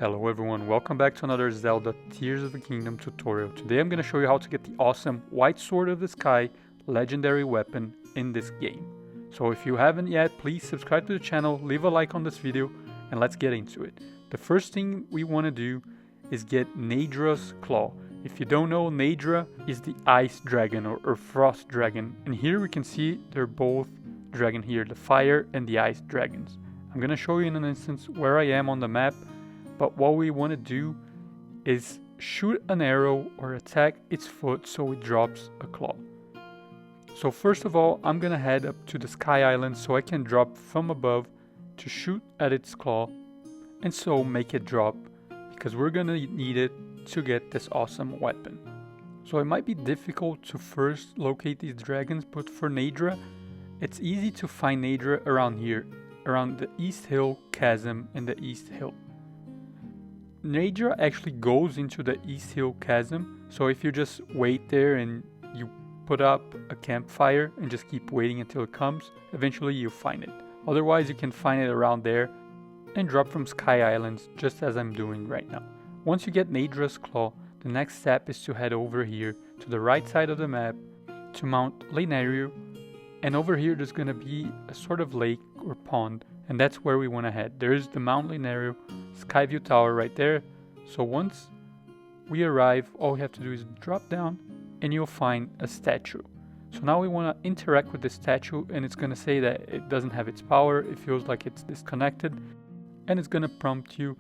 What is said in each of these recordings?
Hello everyone, welcome back to another Zelda Tears of the Kingdom tutorial. Today I'm going to show you how to get the awesome White Sword of the Sky legendary weapon in this game. So if you haven't yet, please subscribe to the channel, leave a like on this video, and let's get into it. The first thing we want to do is get Nadra's Claw. If you don't know, Nadra is the Ice Dragon or Frost Dragon, and here we can see they're both dragon here, the Fire and the Ice Dragons. I'm going to show you in an instance where I am on the map. But what we want to do is shoot an arrow or attack its foot so it drops a claw. So first of all, I'm going to head up to the Sky Island so I can drop from above to shoot at its claw and so make it drop because we're going to need it to get this awesome weapon. So it might be difficult to first locate these dragons, but for Nadra, it's easy to find Nadra around here, around the East Hill Chasm and the East Hill. Nadra actually goes into the East Hill Chasm, so if you just wait there and you put up a campfire and just keep waiting until it comes, eventually you'll find it. Otherwise you can find it around there and drop from Sky Islands just as I'm doing right now. Once you get Nadra's Claw, the next step is to head over here to the right side of the map to Mount Lenario, and over here there's going to be a sort of lake or pond, and that's where we want to head. There's the Mount Lenario Skyview Tower right there. So once we arrive, all we have to do is drop down and you'll find a statue. So now we want to interact with the statue, and it's going to say that it doesn't have its power, it feels like it's disconnected, and it's going to prompt you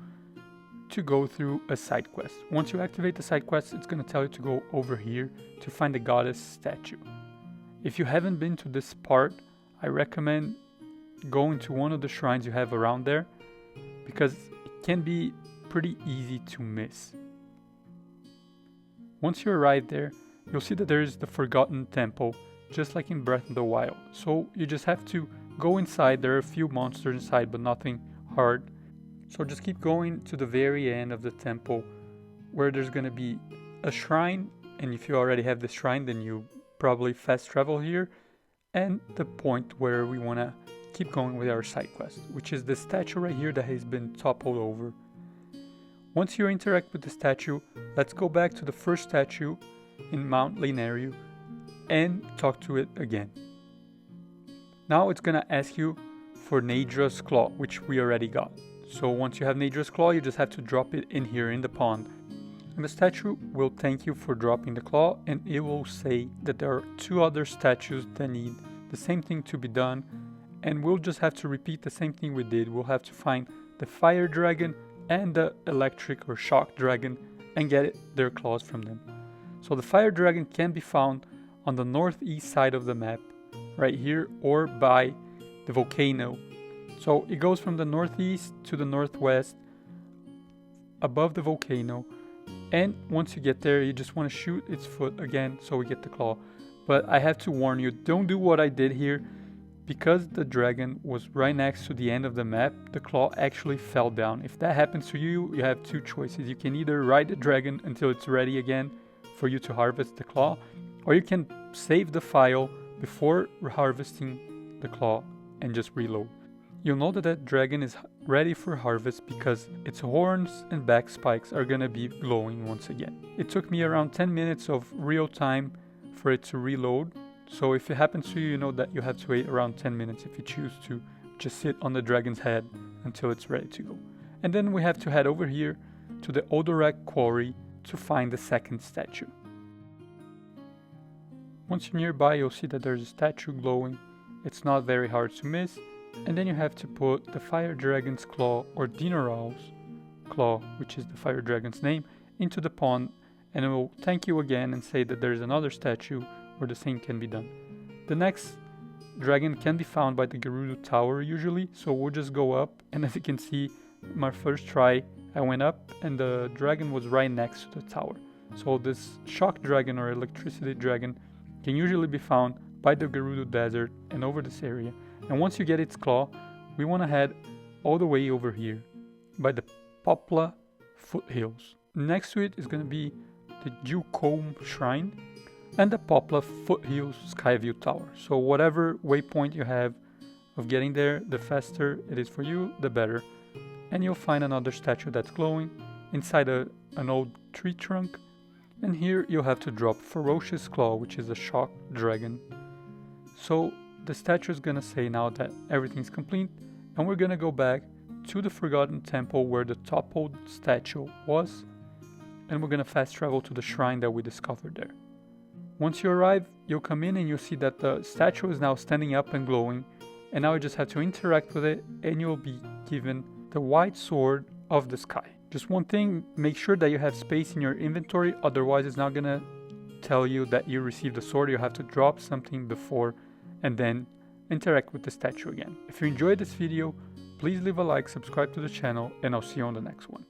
to go through a side quest. Once you activate the side quest, it's going to tell you to go over here to find the goddess statue. If you haven't been to this part, I recommend going to one of the shrines you have around there because it can be pretty easy to miss. Once you arrive there, you'll see that there is the Forgotten Temple, just like in Breath of the Wild. So you just have to go inside. There are a few monsters inside, but nothing hard. So just keep going to the very end of the temple where there's going to be a shrine, and if you already have the shrine, then you probably fast travel here, and the point where we want to keep going with our side quest, which is the statue right here that has been toppled over. Once you interact with the statue, let's go back to the first statue in Mount Lenario and talk to it again. Now it's gonna ask you for Nadra's Claw, which we already got. So once you have Nadra's Claw, you just have to drop it in here in the pond. And the statue will thank you for dropping the claw, and it will say that there are two other statues that need the same thing to be done, and we'll just have to repeat the same thing we did. We'll have to find the Fire Dragon and the Electric or Shock Dragon and get their claws from them. So the Fire Dragon can be found on the northeast side of the map, right here, or by the volcano. So it goes from the northeast to the northwest above the volcano, and once you get there you just want to shoot its foot again so we get the claw. But I have to warn you, don't do what I did here. Because the dragon was right next to the end of the map, the claw actually fell down. If that happens to you, you have two choices. You can either ride the dragon until it's ready again for you to harvest the claw, or you can save the file before harvesting the claw and just reload. You'll know that that dragon is ready for harvest because its horns and back spikes are gonna be glowing once again. It took me around 10 minutes of real time for it to reload. So if it happens to you, you know that you have to wait around 10 minutes if you choose to just sit on the dragon's head until it's ready to go. And then we have to head over here to the Odorak Quarry to find the second statue. Once you're nearby, you'll see that there's a statue glowing. It's not very hard to miss. And then you have to put the Fire Dragon's Claw, or Dinoral's Claw, which is the Fire Dragon's name, into the pond, and it will thank you again and say that there's another statue where the same can be done. The next dragon can be found by the Gerudo Tower usually, so we'll just go up, and as you can see, my first try I went up and the dragon was right next to the tower. So this shock dragon or electricity dragon can usually be found by the Gerudo Desert and over this area. And once you get its claw, we want to head all the way over here by the Popla Foothills. Next to it is going to be the Jucombe Shrine and the Popla Foothills Skyview Tower. So whatever waypoint you have of getting there, the faster it is for you, the better. and you'll find another statue that's glowing inside an old tree trunk. And here you'll have to drop Ferocious Claw, which is a shock dragon. So the statue is gonna say now that everything's complete, and we're gonna go back to the Forgotten Temple where the toppled statue was, and we're gonna fast travel to the shrine that we discovered there. Once you arrive, you'll come in and you'll see that the statue is now standing up and glowing, and now you just have to interact with it and you'll be given the white sword of the sky. Just one thing, make sure that you have space in your inventory, otherwise it's not gonna tell you that you received the sword. You have to drop something before and then interact with the statue again. If you enjoyed this video, please leave a like, subscribe to the channel, and I'll see you on the next one.